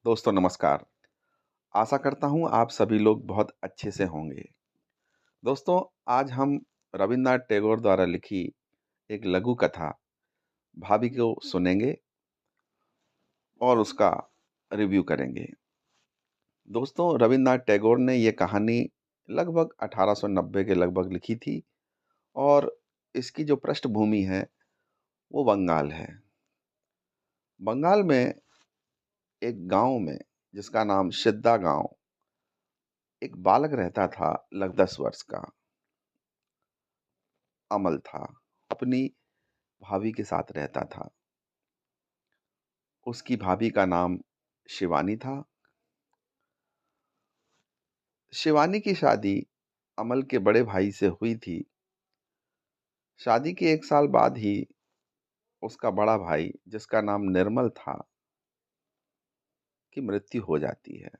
दोस्तों नमस्कार। आशा करता हूँ आप सभी लोग बहुत अच्छे से होंगे। दोस्तों आज हम रविन्द्रनाथ टैगोर द्वारा लिखी एक लघु कथा भाभी को सुनेंगे और उसका रिव्यू करेंगे। दोस्तों रविन्द्रनाथ टैगोर ने ये कहानी लगभग 1890 के लगभग लिखी थी और इसकी जो पृष्ठभूमि है वो बंगाल है। बंगाल में एक गांव में जिसका नाम सिद्दा गांव, एक बालक रहता था लगभग 10 वर्ष का। अमल था, अपनी भाभी के साथ रहता था। उसकी भाभी का नाम शिवानी था। शिवानी की शादी अमल के बड़े भाई से हुई थी। शादी के 1 साल बाद ही उसका बड़ा भाई जिसका नाम निर्मल था की मृत्यु हो जाती है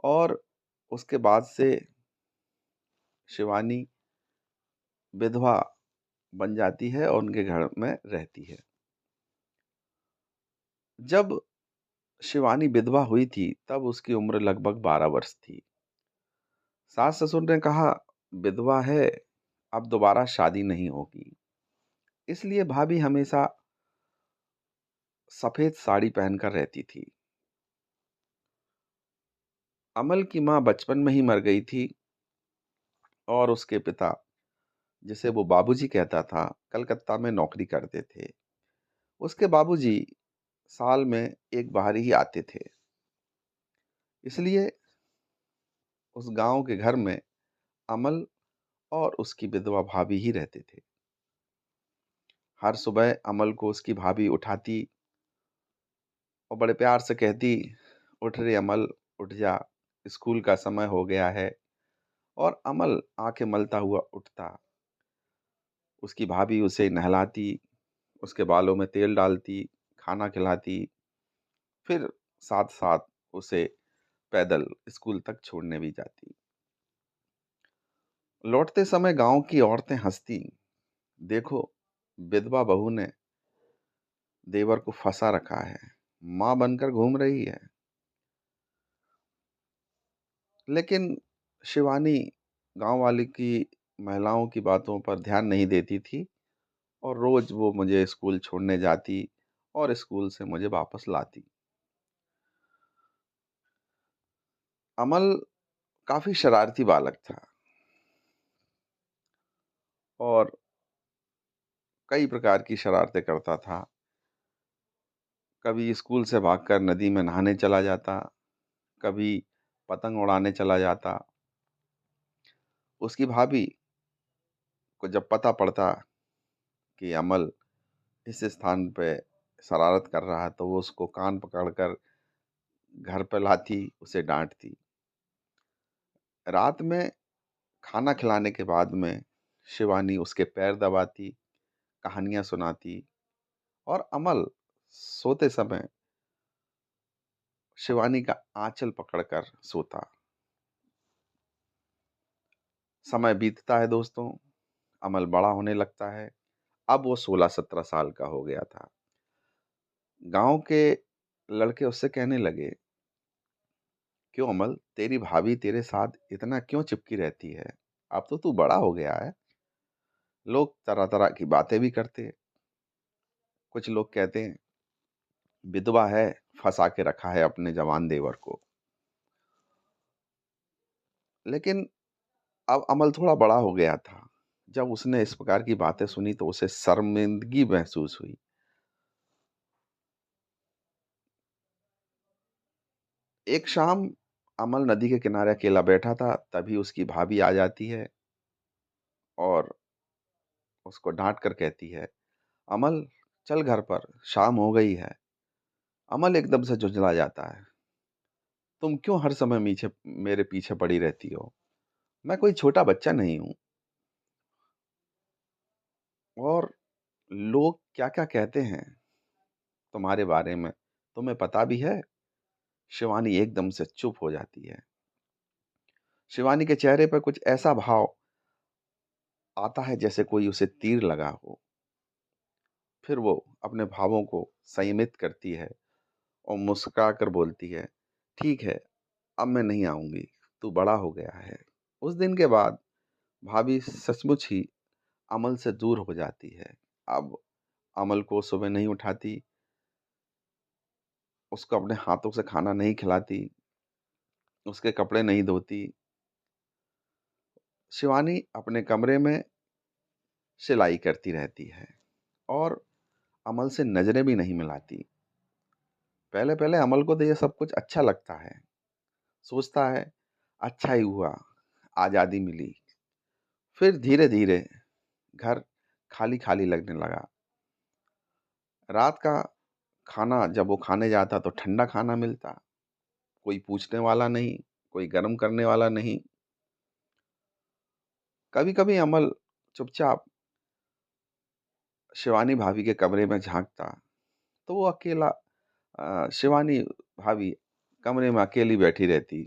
और उसके बाद से शिवानी विधवा बन जाती है और उनके घर में रहती है। जब शिवानी विधवा हुई थी तब उसकी उम्र लगभग 12 वर्ष थी। सास-ससुर ने कहा विधवा है, अब दोबारा शादी नहीं होगी। इसलिए भाभी हमेशा सफ़ेद साड़ी पहनकर रहती थी। अमल की माँ बचपन में ही मर गई थी और उसके पिता, जिसे वो बाबूजी कहता था, कलकत्ता में नौकरी करते थे। उसके बाबूजी साल में एक बार ही आते थे। इसलिए उस गाँव के घर में अमल और उसकी विधवा भाभी ही रहते थे। हर सुबह अमल को उसकी भाभी उठाती और बड़े प्यार से कहती, "उठ रे अमल, उठ जा, स्कूल का समय हो गया है।" और अमल आँखें मलता हुआ उठता। उसकी भाभी उसे नहलाती, उसके बालों में तेल डालती, खाना खिलाती, फिर साथ-साथ उसे पैदल स्कूल तक छोड़ने भी जाती। लौटते समय गाँव की औरतें हँसती, "देखो, विधवा बहू ने देवर को फँसा रखा है, माँ बनकर घूम रही है।" लेकिन शिवानी गाँव वाली की महिलाओं की बातों पर ध्यान नहीं देती थी और रोज़ वो मुझे स्कूल छोड़ने जाती और स्कूल से मुझे वापस लाती। अमल काफ़ी शरारती बालक था और कई प्रकार की शरारतें करता था। कभी स्कूल से भागकर नदी में नहाने चला जाता, कभी पतंग उड़ाने चला जाता। उसकी भाभी को जब पता पड़ता कि अमल इस स्थान पे शरारत कर रहा है, तो वो उसको कान पकड़कर घर पे लाती, उसे डाँटती। रात में खाना खिलाने के बाद में शिवानी उसके पैर दबाती, कहानियाँ सुनाती और अमल सोते समय शिवानी का आँचल पकड़कर सोता। समय बीतता है दोस्तों, अमल बड़ा होने लगता है। अब वो 16-17 साल का हो गया था। गाँव के लड़के उससे कहने लगे, "क्यों अमल, तेरी भाभी तेरे साथ इतना क्यों चिपकी रहती है? अब तो तू बड़ा हो गया है।" लोग तरह-तरह की बातें भी करते। कुछ लोग कहते हैं, "विधवा है, फँसा के रखा है अपने जवान देवर को।" लेकिन अब अमल थोड़ा बड़ा हो गया था। जब उसने इस प्रकार की बातें सुनी तो उसे शर्मिंदगी महसूस हुई। एक शाम अमल नदी के किनारे अकेला बैठा था, तभी उसकी भाभी आ जाती है और उसको डाँट कर कहती है, "अमल, चल घर पर, शाम हो गई है।" अमल एकदम से झुँझला जाता है, "तुम क्यों हर समय मेरे पीछे पड़ी रहती हो? मैं कोई छोटा बच्चा नहीं हूँ और लोग क्या-क्या कहते हैं तुम्हारे बारे में, तुम्हें पता भी है?" शिवानी एकदम से चुप हो जाती है। शिवानी के चेहरे पर कुछ ऐसा भाव आता है जैसे कोई उसे तीर लगा हो। फिर वो अपने भावों को संयमित करती है और मुस्कुरा कर बोलती है, "ठीक है, अब मैं नहीं आऊँगी, तू बड़ा हो गया है।" उस दिन के बाद भाभी सचमुच ही अमल से दूर हो जाती है। अब अमल को सुबह नहीं उठाती, उसको अपने हाथों से खाना नहीं खिलाती, उसके कपड़े नहीं धोती। शिवानी अपने कमरे में सिलाई करती रहती है और अमल से नज़रें भी नहीं मिलाती। पहले-पहले अमल को तो ये सब कुछ अच्छा लगता है, सोचता है अच्छा ही हुआ, आज़ादी मिली। फिर धीरे-धीरे घर खाली-खाली लगने लगा। रात का खाना जब वो खाने जाता तो ठंडा खाना मिलता, कोई पूछने वाला नहीं, कोई गरम करने वाला नहीं। कभी-कभी अमल चुपचाप शिवानी भाभी के कमरे में झाँकता, तो वो अकेला शिवानी भाभी कमरे में अकेली बैठी रहती,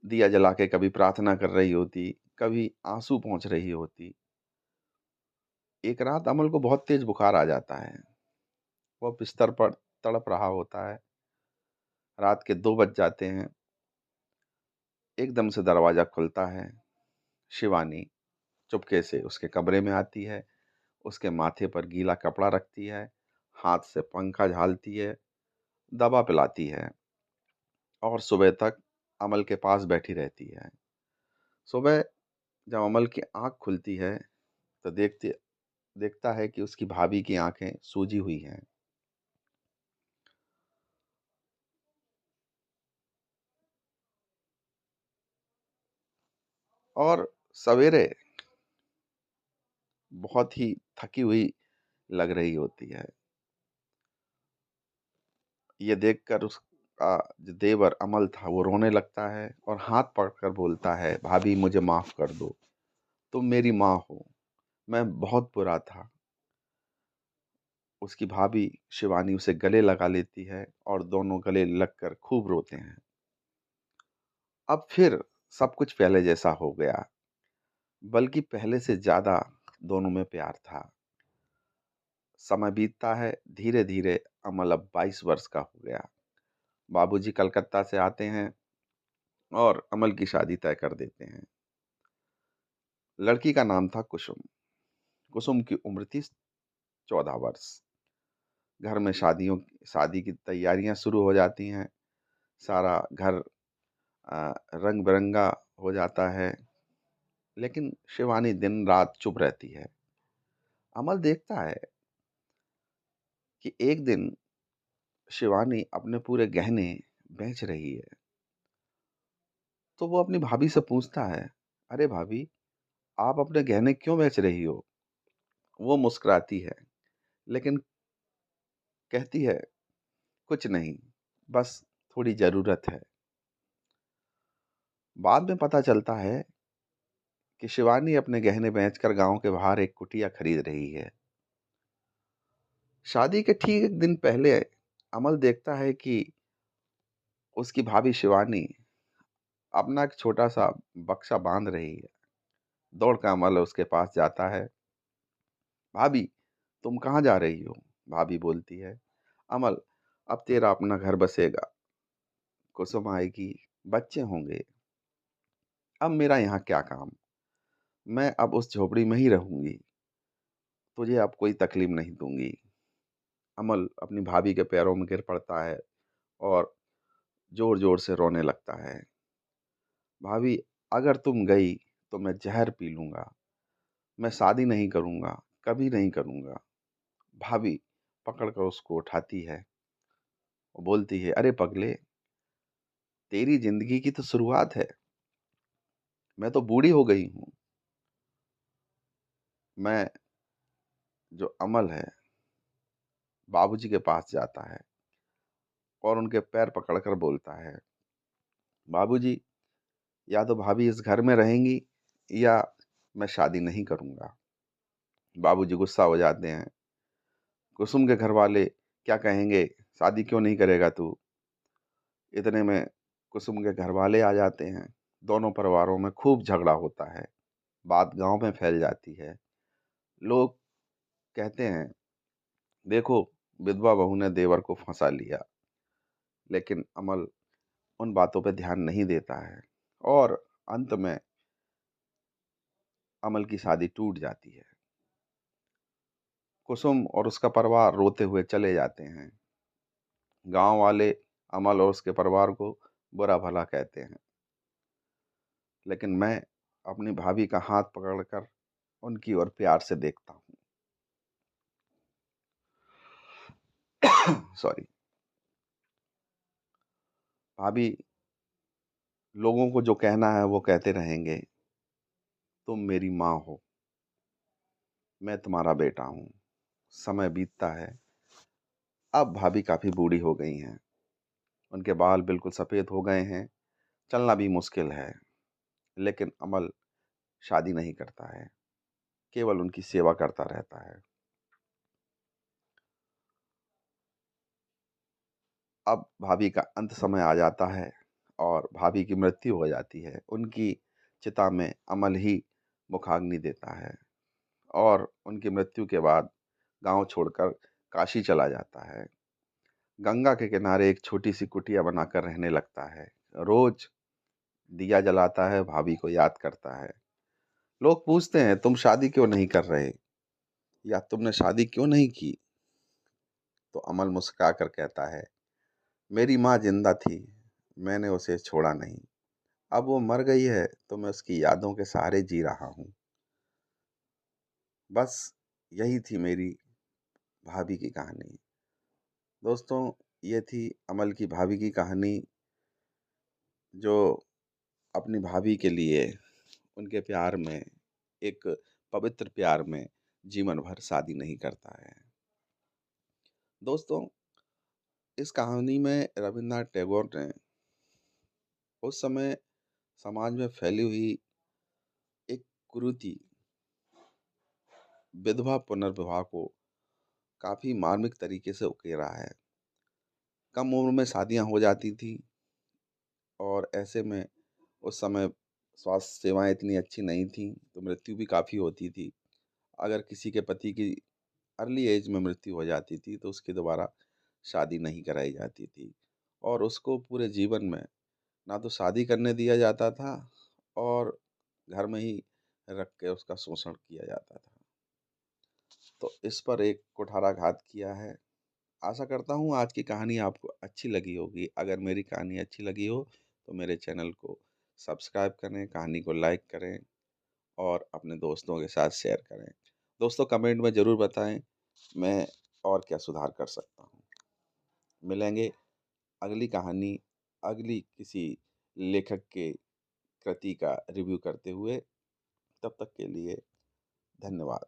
दिया जला के कभी प्रार्थना कर रही होती, कभी आँसू पोंछ रही होती। एक रात अमल को बहुत तेज़ बुखार आ जाता है, वो बिस्तर पर तड़प रहा होता है, रात के 2 बज जाते हैं, एकदम से दरवाज़ा खुलता है, शिवानी चुपके से उसके कमरे में आती है, उसके माथे पर गीला कपड़ा रखती है, हाथ से पंखा झालती है, दवा पिलाती है और सुबह तक अमल के पास बैठी रहती है। सुबह जब अमल की आँख खुलती है, तो देखता है कि उसकी भाभी की आँखें सूजी हुई हैं। और सवेरे बहुत ही थकी हुई लग रही होती है। ये देखकर उसका जो देवर अमल था वो रोने लगता है और हाथ पकड़कर बोलता है, "भाभी मुझे माफ़ कर दो, तुम मेरी माँ हो, मैं बहुत बुरा था।" उसकी भाभी शिवानी उसे गले लगा लेती है और दोनों गले लगकर खूब रोते हैं। अब फिर सब कुछ पहले जैसा हो गया, बल्कि पहले से ज़्यादा दोनों में प्यार था। समय बीतता है, धीरे-धीरे अमल अब 22 वर्ष का हो गया। बाबूजी कलकत्ता से आते हैं और अमल की शादी तय कर देते हैं। लड़की का नाम था कुसुम। कुसुम की उम्र थी 14 वर्ष। घर में शादी की तैयारियां शुरू हो जाती हैं। सारा घर रंग-बिरंगा हो जाता है, लेकिन शिवानी दिन-रात चुप रहती है। अमल देखता है कि एक दिन शिवानी अपने पूरे गहने बेच रही है। तो वो अपनी भाभी से पूछता है, "अरे भाभी, आप अपने गहने क्यों बेच रही हो?" वो मुस्कुराती है, लेकिन कहती है, "कुछ नहीं, बस थोड़ी ज़रूरत है।" बाद में पता चलता है कि शिवानी अपने गहने बेचकर गाँव के बाहर एक कुटिया खरीद रही है। शादी के ठीक 1 दिन पहले अमल देखता है कि उसकी भाभी शिवानी अपना एक छोटा-सा बक्सा बाँध रही है। दौड़ कर अमल उसके पास जाता है। "भाभी, तुम कहाँ जा रही हो?" भाभी बोलती है, "अमल, अब तेरा अपना घर बसेगा, कुसुम आएगी, बच्चे होंगे, अब मेरा यहाँ क्या काम? मैं अब उस झोपड़ी में ही रहूँगी, तुझे अब कोई तकलीफ नहीं दूँगी।" अमल अपनी भाभी के पैरों में गिर पड़ता है और ज़ोर-ज़ोर से रोने लगता है। "भाभी, अगर तुम गई तो मैं ज़हर पी लूँगा, मैं शादी नहीं करूँगा, कभी नहीं करूँगा।" भाभी पकड़ कर उसको उठाती है और बोलती है, "अरे पगले, तेरी ज़िंदगी की तो शुरुआत है, मैं तो बूढ़ी हो गई हूँ।" मैं जो अमल है, बाबूजी के पास जाता है और उनके पैर पकड़कर बोलता है, "बाबूजी, या तो भाभी इस घर में रहेंगी या मैं शादी नहीं करूँगा।" बाबूजी गुस्सा हो जाते हैं, "कुसुम के घरवाले क्या कहेंगे? शादी क्यों नहीं करेगा तू?" इतने में कुसुम के घरवाले आ जाते हैं। दोनों परिवारों में खूब झगड़ा होता है। बात गाँव में फैल जाती है। लोग कहते हैं, "देखो, विधवा बहू ने देवर को फंसा लिया, लेकिन अमल उन बातों पे ध्यान नहीं देता है और अंत में अमल की शादी टूट जाती है। कुसुम और उसका परिवार रोते हुए चले जाते हैं। गांव वाले अमल और उसके परिवार को बुरा भला कहते हैं, लेकिन मैं अपनी भाभी का हाथ पकड़कर उनकी ओर प्यार से देखता हूँ। सॉरी। भाभी लोगों को जो कहना है वो कहते रहेंगे, तुम मेरी माँ हो, मैं तुम्हारा बेटा हूँ। समय बीतता है। अब भाभी काफ़ी बूढ़ी हो गई हैं। उनके बाल बिल्कुल सफ़ेद हो गए हैं, चलना भी मुश्किल है। लेकिन अमल शादी नहीं करता है, केवल उनकी सेवा करता रहता है। अब भाभी का अंत समय आ जाता है और भाभी की मृत्यु हो जाती है। उनकी चिता में अमल ही मुखाग्नि देता है और उनकी मृत्यु के बाद गांव छोड़कर काशी चला जाता है। गंगा के किनारे एक छोटी सी कुटिया बनाकर रहने लगता है। रोज दिया जलाता है, भाभी को याद करता है। लोग पूछते हैं, तुम शादी क्यों नहीं कर रहे, या तुमने शादी क्यों नहीं की? तो अमल मुस्कुरा कर कहता है, मेरी माँ जिंदा थी, मैंने उसे छोड़ा नहीं। अब वो मर गई है तो मैं उसकी यादों के सहारे जी रहा हूँ। बस यही थी मेरी भाभी की कहानी। दोस्तों, ये थी अमल की भाभी की कहानी, जो अपनी भाभी के लिए उनके प्यार में, एक पवित्र प्यार में जीवन भर शादी नहीं करता है। दोस्तों, इस कहानी में रविन्द्रनाथ टैगोर ने उस समय समाज में फैली हुई एक कुरीति, विधवा पुनर्विवाह को काफ़ी मार्मिक तरीके से उकेरा है। कम उम्र में शादियां हो जाती थी और ऐसे में उस समय स्वास्थ्य सेवाएं इतनी अच्छी नहीं थीं, तो मृत्यु भी काफ़ी होती थी। अगर किसी के पति की अर्ली एज में मृत्यु हो जाती थी तो उसकी दोबारा शादी नहीं कराई जाती थी और उसको पूरे जीवन में ना तो शादी करने दिया जाता था और घर में ही रख के उसका शोषण किया जाता था। तो इस पर एक कुठाराघात किया है। आशा करता हूँ आज की कहानी आपको अच्छी लगी होगी। अगर मेरी कहानी अच्छी लगी हो तो मेरे चैनल को सब्सक्राइब करें, कहानी को लाइक करें और अपने दोस्तों के साथ शेयर करें। दोस्तों, कमेंट में ज़रूर बताएं मैं और क्या सुधार कर सकता हूँ। मिलेंगे अगली कहानी, अगली किसी लेखक के कृति का रिव्यू करते हुए। तब तक के लिए धन्यवाद।